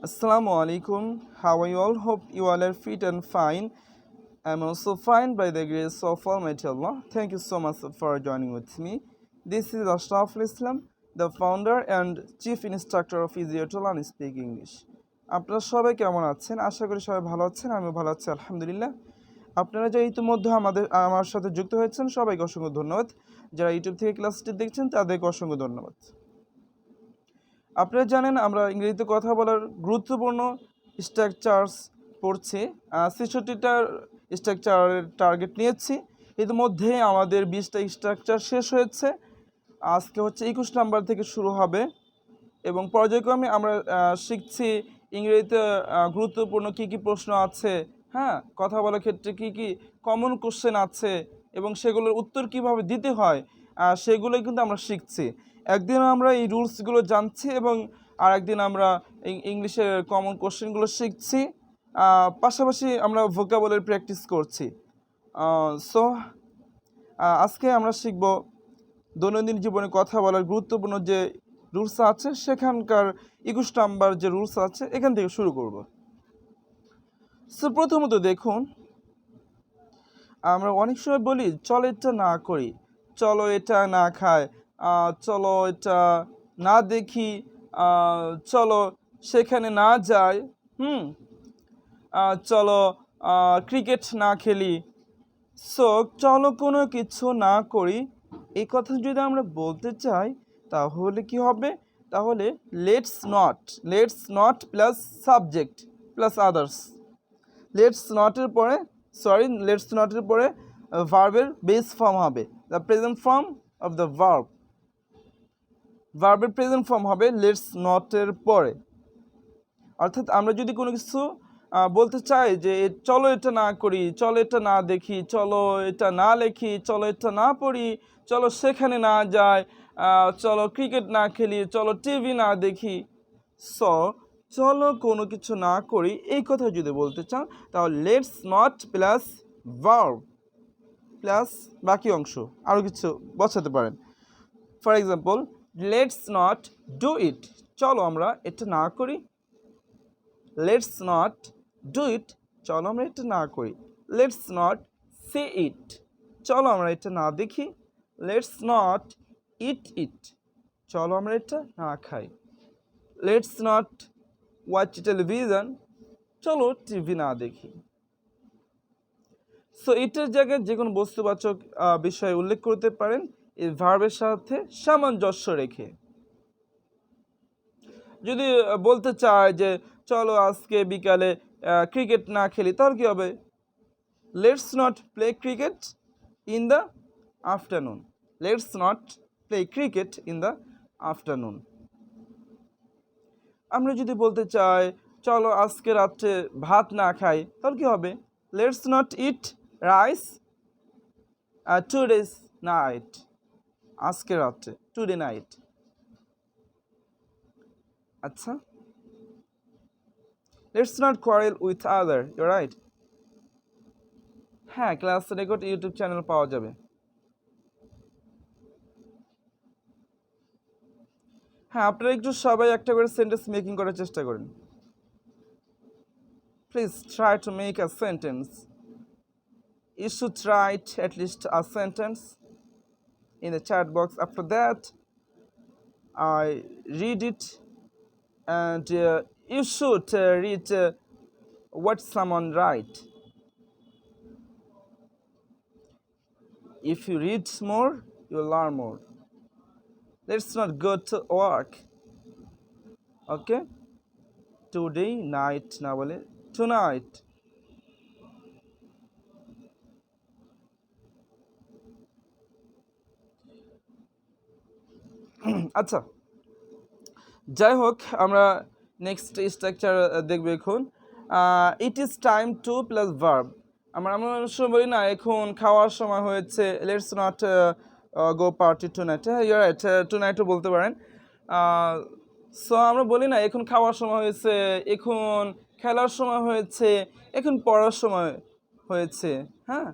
Assalamu alaikum. How are you all? Hope you all are fit and fine. I'm also fine by the grace of Almighty Allah. Thank you so much for joining with me. This is Ashraful Islam, the founder and chief instructor of Easier to Learn Speak English. আপনারা সবাই কেমন আছেন? আশা করি সবাই ভালো আছেন। আমিও ভালো আছি আলহামদুলিল্লাহ। আপনারা যারা ইতিমধ্যে আমার সাথে যুক্ত হয়েছেন সবাইকে অসংখ্য ধন্যবাদ। যারা ইউটিউব থেকে ক্লাসটি দেখছেন তাদেরকে অসংখ্য ধন্যবাদ। আপনারা জানেন আমরা ইংরেজিতে কথা বলার গুরুত্বপূর্ণ স্ট্রাকচারস পড়ছি। ৬৬টা স্ট্রাকচারের টার্গেট নিয়েছি। ইতিমধ্যে আমাদের ২০টা স্ট্রাকচার শেষ হয়েছে। আজকে হচ্ছে ২১ নাম্বার থেকে শুরু হবে এবং পর্যায়ক্রমে আমরা শিখছি ইংরেজিতে গুরুত্বপূর্ণ কী কী প্রশ্ন আছে, হ্যাঁ, কথা বলার ক্ষেত্রে কী কী কমন কোশ্চেন আছে এবং সেগুলোর উত্তর কীভাবে দিতে হয় সেগুলোই কিন্তু আমরা শিখছি। একদিন আমরা এই রুলসগুলো জানছি এবং আর একদিন আমরা ইংলিশের কমন কোশ্চেনগুলো শিখছি, পাশাপাশি আমরা ভোকাবুলারি প্র্যাকটিস করছি। সো আজকে আমরা শিখব দৈনন্দিন জীবনে কথা বলার গুরুত্বপূর্ণ যে রুলস আছে সেখানকার ২১ নাম্বার যে রুলস আছে এখান থেকে শুরু করব। সো প্রথমত দেখুন, আমরা অনেক সময় বলি চলো এটা না করি, চলো এটা না খাই, চলো এটা না দেখি, চলো সেখানে না যাই, চলো ক্রিকেট না খেলি। সো চলো কোনো কিছু না করি এই কথা যদি আমরা বলতে চাই তাহলে কি হবে? তাহলে let's not plus subject plus others. Let's নটের পরে ভার্বের বেস ফর্ম হবে, the present form of the verb. ভার্বের প্রেজেন্ট ফর্ম হবে লেটস নটের পরে। অর্থাৎ আমরা যদি কোনো কিছু বলতে চাই যে চলো এটা না করি, চলো এটা না দেখি, চলো এটা না লেখি, চলো এটা না পড়ি, চলো সেখানে না যাই, চলো ক্রিকেট না খেলি, চলো টিভি না দেখি। সো চলো কোনো কিছু না করি এই কথা যদি বলতে চান তাহলে let's not plus verb plus বাকি অংশ আরও কিছু বসাতে পারেন। For example, let's not do it, চলো আমরা এটা না করি। লেটস নট ডু ইট, চলো আমরা এটা না করি। লেটস নট সি ইট, চলো আমরা এটা না দেখি। লেটস নট ইট, চলো আমরা এটা না খাই। লেটস নট ওয়াচ টেলিভিশন, চলো টিভি না দেখি। সো এটার জায়গায় যে কোনো বস্তুবাচক বিষয় উল্লেখ করতে পারেন এই ভার্বের সাথে সামঞ্জস্য রেখে। যদি বলতে চায় যে চলো আজকে বিকালে ক্রিকেট না খেলি তাহলে কী হবে? Let's not play cricket in the afternoon. Let's not play cricket in the afternoon. আমরা যদি বলতে চাই চলো আজকে রাত্রে ভাত না খাই তাহলে কী হবে? Let's not eat rice today's night. আজকে রাত্রে, টুডে নাইট। আচ্ছা, let's not quarrel with other, you right. হ্যাঁ, ক্লাস রেকর্ড ইউটিউব চ্যানেল পাওয়া যাবে। হ্যাঁ, আপনারা একটু সবাই একটা করে সেন্টেন্স মেকিং করার চেষ্টা করেন। Please try to make a sentence. You should write at least a sentence in the chat box. After that, I read it, and you should read what someone write. If you read more, you learn more. Let's not go to work. Okay? Today night na bole tonight. আচ্ছা, যাই হোক, আমরা next structure দেখব এখন। It is time to plus verb. আমরা অনেক সময় বলি না এখন খাওয়ার সময় হয়েছে, let's not go party tonight. হ্যাঁ, ইউর রাইট, টু নাইটও বলতে পারেন। সো আমরা বলি না এখন খাওয়ার সময় হয়েছে, এখন খেলার সময় হয়েছে, এখন পড়ার সময় হয়েছে। হ্যাঁ,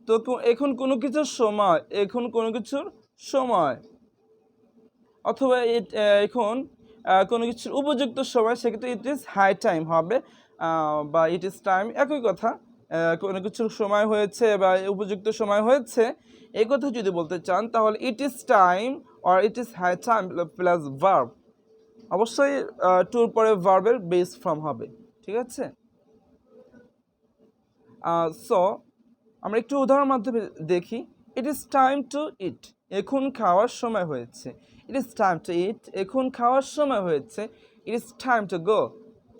তো এখন কোনো কিছুর সময়, এখন কোনো কিছুর সময়, অথবা এখন কোনো কিছুর উপযুক্ত সময়, সেক্ষেত্রে ইট ইজ হাই টাইম হবে, বা ইট ইজ টাইম, একই কথা। কোনো কিছুর সময় হয়েছে বা উপযুক্ত সময় হয়েছে, এই কথা যদি বলতে চান তাহলে it is time or it is high time plus verb. অবশ্যই টুর পরে ভার্বের বেস ফর্ম হবে, ঠিক আছে। সো আমরা একটু উদাহরণের মাধ্যমে দেখি। ইট ইজ টাইম টু ইট, এখন খাওয়ার সময় হয়েছে। ইট ইজ টাইম টু ইট, এখন খাওয়ার সময় হয়েছে। ইট ইজ টাইম টু গো,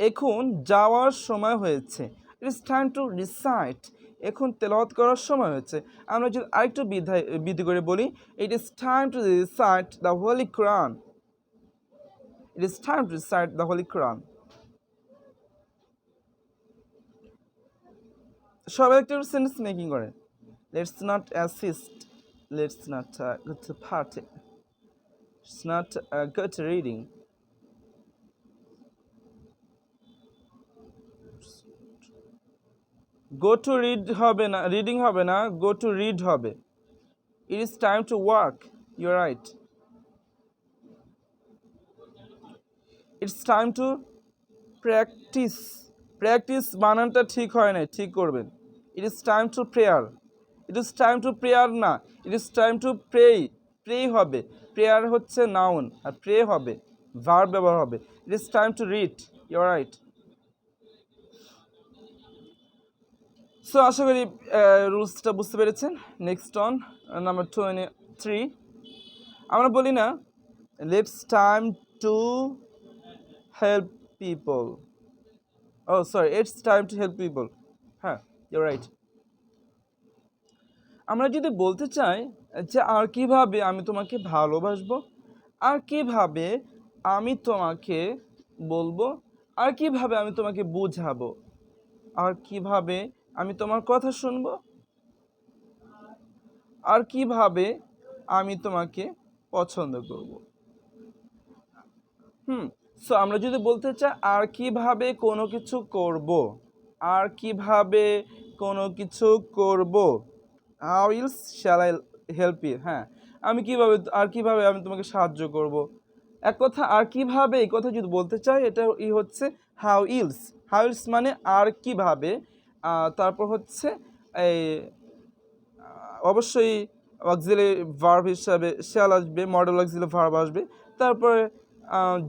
এখন যাওয়ার সময় হয়েছে। ইট ইজ টাইম টু রিসাইট, এখন তেলাওয়াত করার সময় হয়েছে। আমরা যদি আরেকটু বিধি করে বলি, it is time to recite the holy Quran. It is time to recite the holy Quran. সবাই একটা সেন্টেন্স মেকিং করে। Let's not assist, let's not go to party, let's not go to reading. Go to read হবে না, reading হবে না, go to read হবে। It is time to work, you're right. It's time to practice, practice বানানটা ঠিক হয় না, ঠিক করবেন। It is time to prayer, it is time to prayer না, it is time to pray, pray হবে। Prayer হচ্ছে নাউন আর প্রে হবে, ভার্ব ব্যবহার হবে। It is time to read, you're right. So আশা করি রুলসটা বুঝতে পেরেছেন। নেক্সট অন নাম্বার 23, আমরা বলি না let's time to help people, oh sorry, it's time to help people. হ্যাঁ, ইউর রাইট। আমরা যদি বলতে চাই যে আর কিভাবে আমি তোমাকে ভালোবাসবো, আর কিভাবে আমি তোমাকে বলবো, আর কিভাবে আমি তোমাকে বুঝাবো, আর কিভাবে আমি তোমার কথা শুনবো, আর কিভাবে আমি তোমাকে পছন্দ করব। সো আমরা যদি বলতে চাই আর কিভাবে কোনো কিছু করব, আর কিভাবে কোনো কিছু করব, how else shall I help you. হ্যাঁ, আমি কিভাবে, আর কিভাবে আমি তোমাকে সাহায্য করব। এক কথা আর কিভাবে, এই কথা যদি বলতে চাই, এটা হচ্ছে হাউ ইলস। হাউ ইলস মানে আর কিভাবে, তারপর হচ্ছে এই অবশ্যই অক্সিলারি ভার্ব হিসাবে শ্যাল আসবে, মডেল অক্সিলারি ভার্ব আসবে। তারপরে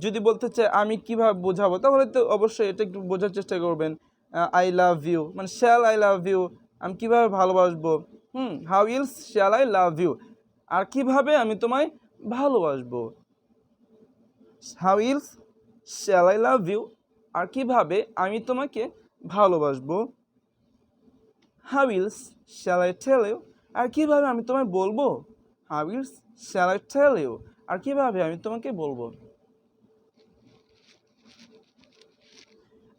যদি বলতে চাই আমি কিভাবে বোঝাবো, তাহলে তো অবশ্যই এটা একটু বোঝার চেষ্টা করবেন। আই লাভ ইউ মানে শ্যাল আই লাভ ইউ, আমি কিভাবে ভালোবাসবো। How else shall I love you, আর কিভাবে আমি তোমায় ভালোবাসবো। How else shall I love you, আর কিভাবে আমি তোমাকে ভালোবাসবো। How else shall I tell you, আর কিভাবে আমি তোমায় বলবো। How else shall I tell you, আর কিভাবে আমি তোমাকে বলবো।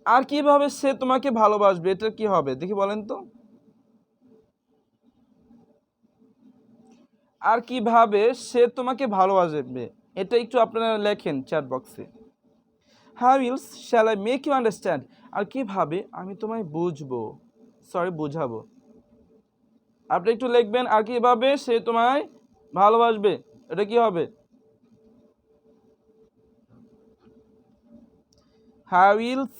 আর কিভাবে সে তোমাকে ভালোবাসবে, এটা কি হবে দেখি বলেন তো। আর কিভাবে সে তোমাকে ভালোবাসবে, এটা একটু আপনারা লেখেন চ্যাট বক্সে। How else shall I make you understand, আর কিভাবে আমি তোমায় বুঝবো, সরি বুঝাবো। আপনি একটু লিখবেন আর কিভাবে সে তোমায় ভালোবাসবে, এটা কি হবে। How else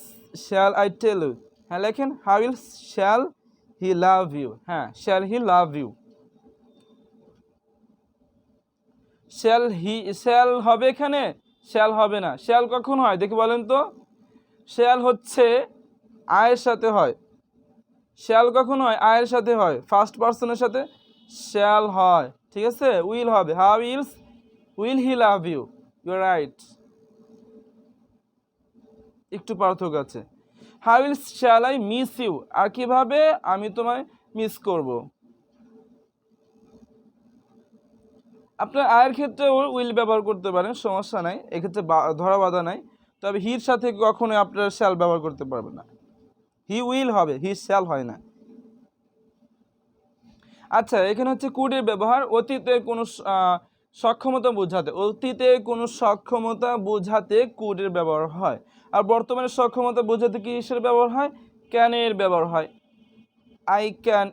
shall I tell you, হ্যাঁ লেখেন how else shall he love you. হ্যাঁ, shall he love you. Shall হবে এখানে, শ্যাল হবে না। শ্যাল কখন হয় দেখি বলেন তো। শ্যাল হচ্ছে আয়ের সাথে হয়। শ্যাল কখন হয়, আয়ের সাথে হয়, ফার্স্ট পার্সনের সাথে শ্যাল হয়, ঠিক আছে। উইল হবে, how else will he love you, you are right. একটু পার্থক্য আছে। How else shall I miss you, আর কিভাবে আমি তোমায় মিস করব। আপনার আয়ের ক্ষেত্রে উইল ব্যবহার করতে পারেন, সমস্যা নাই, এক্ষেত্রে ধরা বাধা নাই। তবে হির সাথে কখনোই আপনার শ্যাল ব্যবহার করতে পারবেন না। হি উইল হবে, হি শ্যাল হয় না। আচ্ছা, এখানে হচ্ছে কুডের ব্যবহার অতীতের কোনো সক্ষমতা বোঝাতে, অতীতে কোনো সক্ষমতা বোঝাতে কুডের ব্যবহার হয়। আর বর্তমানে সক্ষমতা বোঝাতে কি কিসের ব্যবহার হয়, ক্যানের ব্যবহার হয়। আই ক্যান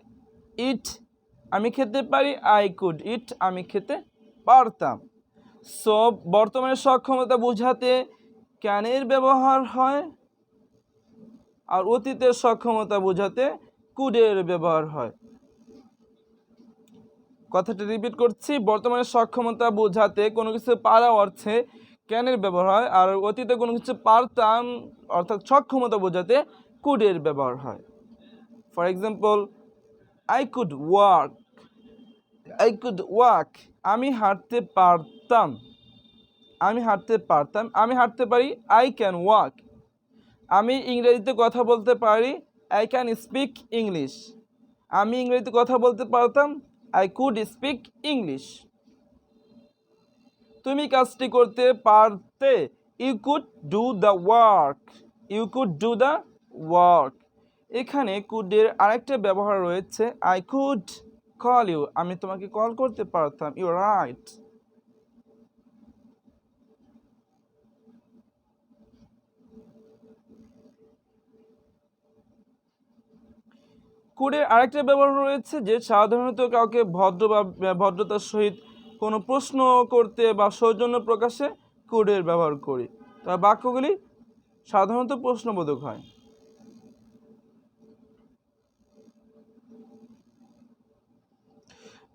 ইট, আমি খেতে পারি। আই কুড ইট, আমি খেতে পারতাম। সো বর্তমানে সক্ষমতা বোঝাতে ক্যানের ব্যবহার হয়, আর অতীতের সক্ষমতা বোঝাতে কুডের ব্যবহার হয়। কথাটা রিপিট করছি, বর্তমানে সক্ষমতা বোঝাতে কোনো কিছু পারা অর্থে ক্যানের ব্যবহার হয়, আর অতীতে কোনো কিছু পারতাম অর্থাৎ সক্ষমতা বোঝাতে কুডের ব্যবহার হয়। For example, I could walk, I could walk, আমি হাঁটতে পারতাম, আমি হাঁটতে পারতাম, আমি হাঁটতে পারি, আই ক্যান ওয়াক। আমি ইংরেজিতে কথা বলতে পারি, আই ক্যান স্পিক ইংলিশ। আমি ইংরেজিতে কথা বলতে পারতাম, আই কুড স্পিক ইংলিশ। তুমি কাজটি করতে পারতে, you could do the work, you could do the work. এখানে কুডের আরেকটা ব্যবহার রয়েছে, আই কুড কল ইউ, আমি তোমাকে কল করতে পারতাম, ইউ রাইট। কুডের আরেকটা ব্যবহার রয়েছে যে সাধারণত কাউকে ভদ্র বা ভদ্রতার সহিত কোনো প্রশ্ন করতে বা সৌজন্য প্রকাশে কুডের ব্যবহার করি। তবে বাক্যগুলি সাধারণত প্রশ্নবোধক হয়।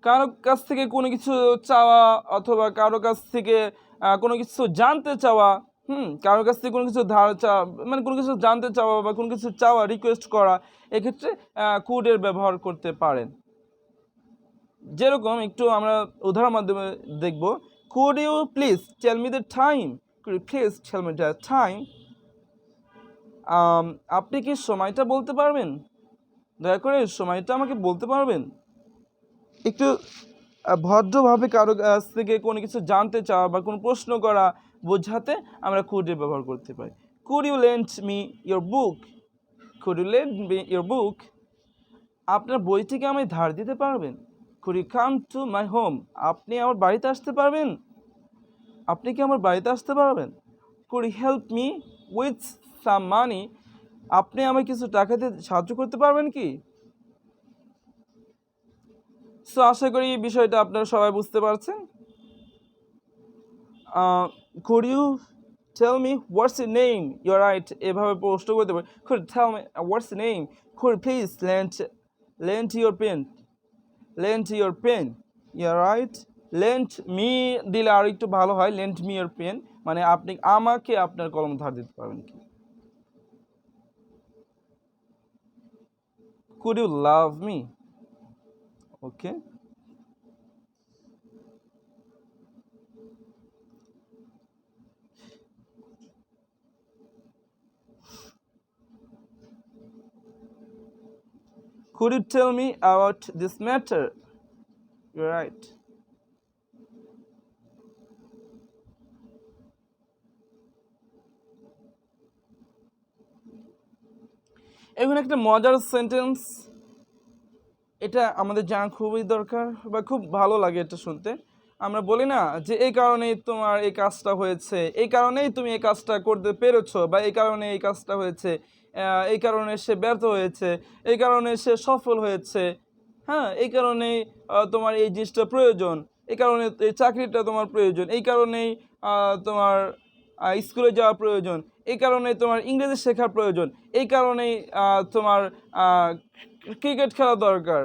কারো কাছ থেকে কোনো কিছু চাওয়া অথবা কারো কাছ থেকে কোনো কিছু জানতে চাওয়া, কারো কাছ থেকে কোনো কিছু ধার চাওয়া, মানে কোনো কিছু জানতে চাওয়া বা কোনো কিছু চাওয়া, রিকোয়েস্ট করা, এক্ষেত্রে কুডের ব্যবহার করতে পারেন। যেরকম একটু আমরা উদাহরণের মাধ্যমে দেখব, could you please tell me the time, could you please tell me the time. আপনি কি সময়টা বলতে পারবেন, দয়া করে সময়টা আমাকে বলতে পারবেন। একটু ভদ্রভাবে কারো কাছ থেকে কোনো কিছু জানতে চাওয়া বা কোনো প্রশ্ন করা বোঝাতে আমরা কুডের ব্যবহার করতে পারি। Could you lend me your book, could you lend me your book, আপনার বইটিকে আমায় ধার দিতে পারবেন। Could you come to my home, আপনি আমার বাড়িতে আসতে পারবেন, আপনি কি আমার বাড়িতে আসতে পারবেন। Could you help me with some money, আপনি আমায় কিছু টাকা দিয়ে সাহায্য করতে পারবেন কি। সো আশা করি এই বিষয়টা আপনারা সবাই বুঝতে পারছেন। Could you tell me what's your name, you're right, এভাবে প্রশ্ন করতে পারি। Could tell me what's your name, could please lend your pen, lend your pen, you're right. Lend me দিলে আর একটু ভালো হয়, লেন্ড মি ইউর পেন, মানে আপনি আমাকে আপনার কলম ধার দিতে পারবেন কি। Could you love me, okay. Could you tell me about this matter? You're right. এখন একটা মজার সেন্টেন্স, এটা আমাদের জানা খুবই দরকার বা খুব ভালো লাগে এটা শুনতে। আমরা বলি না যে এই কারণেই তোমার এই কাজটা হয়েছে, এই কারণেই তুমি এই কাজটা করতে পেরেছো, বা এই কারণে এই কাজটা হয়েছে, এই কারণে সে ব্যর্থ হয়েছে, এই কারণে সে সফল হয়েছে, হ্যাঁ, এই কারণেই তোমার এই জিনিসটা প্রয়োজন, এই কারণে এই চাকরিটা তোমার প্রয়োজন, এই কারণেই তোমার স্কুলে যাওয়া প্রয়োজন, এই কারণেই তোমার ইংরেজি শেখার প্রয়োজন, এই কারণেই তোমার ক্রিকেট খেলা দরকার।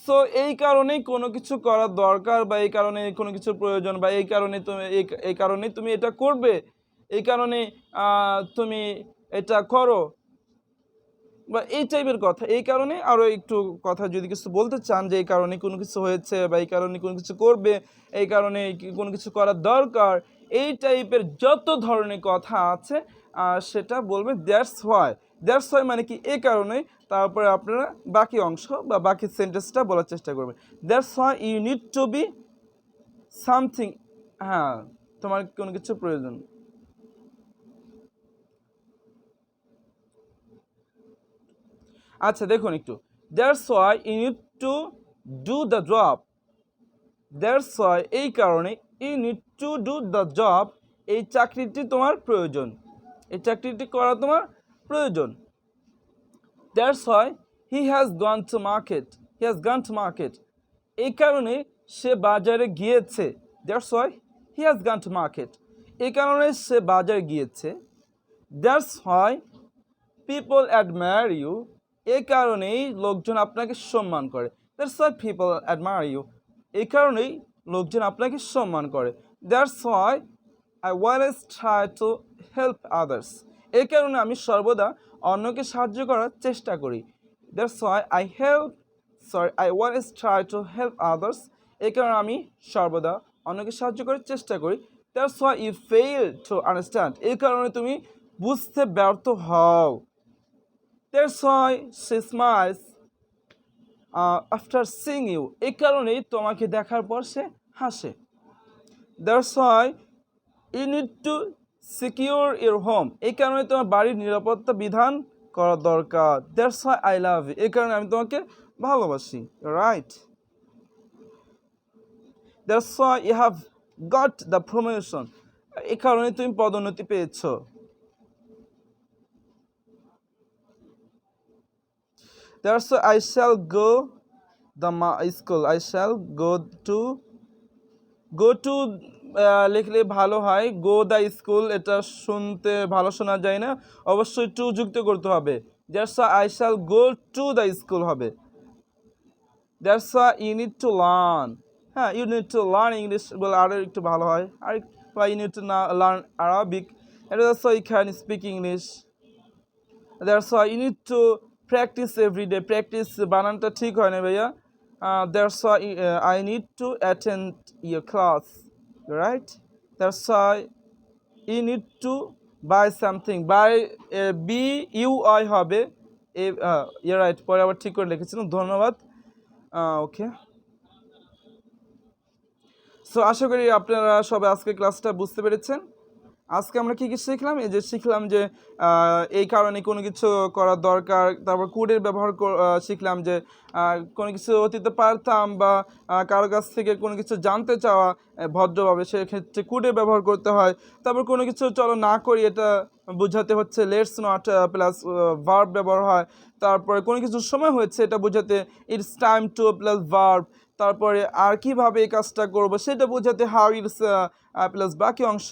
সো এই কারণেই কোনো কিছু করার দরকার, বা এই কারণে কোনো কিছু প্রয়োজন, বা এই কারণে তুমি এই কারণেই তুমি এটা করবে, এই কারণে তুমি এটা করো, বা এই টাইপের কথা। এই কারণে আরও একটু কথা যদি কিছু বলতে চান যে এই কারণে কোনো কিছু হয়েছে, বা এই কারণে কোনো কিছু করবে, এই কারণে কোনো কিছু করার দরকার, এই টাইপের যত ধরনের কথা আছে সেটা বলবে দ্যাটস হোয়াই। দ্যাটস হোয়াই মানে কি, এই কারণে, তারপরে আপনারা বাকি অংশ বা বাকি সেন্টেন্সটা বলার চেষ্টা করবেন। That's why you need to be something, হ্যাঁ, তোমার কোনো কিছু প্রয়োজন। আচ্ছা দেখুন একটু, that's why you need to do the job, that's why এই কারণে, you need to do the job, এই চাকরিটি তোমার প্রয়োজন, এই চাকরিটি করা তোমার প্রয়োজন। That's why he has gone to market, he has gone to market, এই কারণে সে বাজারে গিয়েছে। That's why he has gone to market, এই কারণে সে বাজারে গিয়েছে। That's why people admire you, এই কারণেই লোকজন আপনাকে সম্মান করে। That's why people admire you, এই কারণেই লোকজন আপনাকে সম্মান করে। That's why I always try to help others, এই কারণে আমি সর্বদা অন্যকে সাহায্য করার চেষ্টা করি। That's why I always try to help others, এই কারণে আমি সর্বদা অন্যকে সাহায্য করার চেষ্টা করি। That's why you fail to understand, এই কারণে তুমি বুঝতে ব্যর্থ হও। That's why she smiles after seeing you, এই কারণেই তোমাকে দেখার পর সে হাসে। That's why you need to secure your home, এই কারণে তোমার বাড়ির নিরাপত্তা বিধান করা দরকার। That's why I love you, এই কারণে আমি তোমাকে ভালোবাসি। Right. That's why you have got the promotion, এই কারণে তুমি পদোন্নতি পেয়েছো। That's why I shall go the school, I shall go to লিখলে ভালো হয়। গো দ্য স্কুল এটা শুনতে ভালো শোনা যায় না, অবশ্যই টু যুক্ত করতে হবে। That's why I shall go to the school হবে। That's why you need to learn, হ্যাঁ you need to learn English বলে আরও একটু ভালো হয়। আর you need to learn Arabic, এটা that's why you can speak English. That's why you need to practice every day, practice বানানটা ঠিক হয় না ভাইয়া। That's why I need to attend your class, right? That's why you need to buy something. Buy BUI হবে, you're right, পরে আবার ঠিক করে লিখেছিলাম, ধন্যবাদ। ওকে, সো আশা করি আপনারা সবাই আজকে ক্লাসটা বুঝতে পেরেছেন। আজকে আমরা কী কী শিখলাম, এই যে শিখলাম যে এই কারণে কোনো কিছু করার দরকার, তারপর কুডের ব্যবহার শিখলাম যে কোনো কিছু অতীতে পারতাম বা কারো কাছ থেকে কোনো কিছু জানতে চাওয়া ভদ্রভাবে, সেক্ষেত্রে কুডের ব্যবহার করতে হয়। তারপর কোনো কিছু চলো না করি এটা বোঝাতে হচ্ছে লেটস নট প্লাস ভার্ব ব্যবহার হয়। তারপরে কোনো কিছু সময় হয়েছে এটা বোঝাতে it's time to plus verb. তারপরে আর কিভাবে এই কাজটা করবো সেটা বোঝাতে হাউ ইটস প্লাস বাকি অংশ।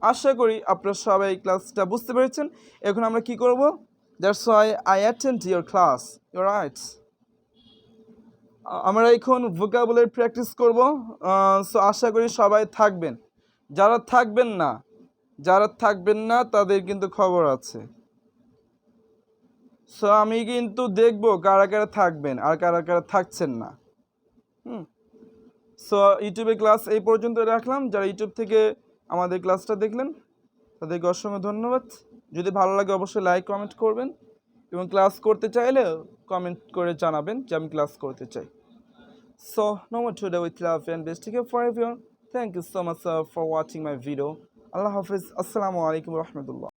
আশা করি আপনারা সবাই ক্লাসটা বুঝতে পেরেছেন। এখন আমরা কি করব? That's why I attend your class, your rights. আমরা এখন ভোকাবুলারি প্র্যাকটিস করব। সো আশা করি সবাই থাকবেন। যারা থাকবেন না তাদের কিন্তু খবর আছে। সো আমি কিন্তু দেখব কারা কারা থাকবেন আর কারা কারা থাকছেন না। সো ইউটিউবে ক্লাস এই পর্যন্ত রাখলাম। যারা ইউটিউব থেকে আমাদের ক্লাসটা দেখলেন তাদেরকে অসংখ্য ধন্যবাদ। যদি ভালো লাগে অবশ্যই লাইক কমেন্ট করবেন এবং ক্লাস করতে চাইলে কমেন্ট করে জানাবেন যে আমি ক্লাস করতে চাই। So no more today with love and best care for everyone. Thank you so much for watching my video. Allah Hafiz. Assalamu alaikum wa rahmatullah.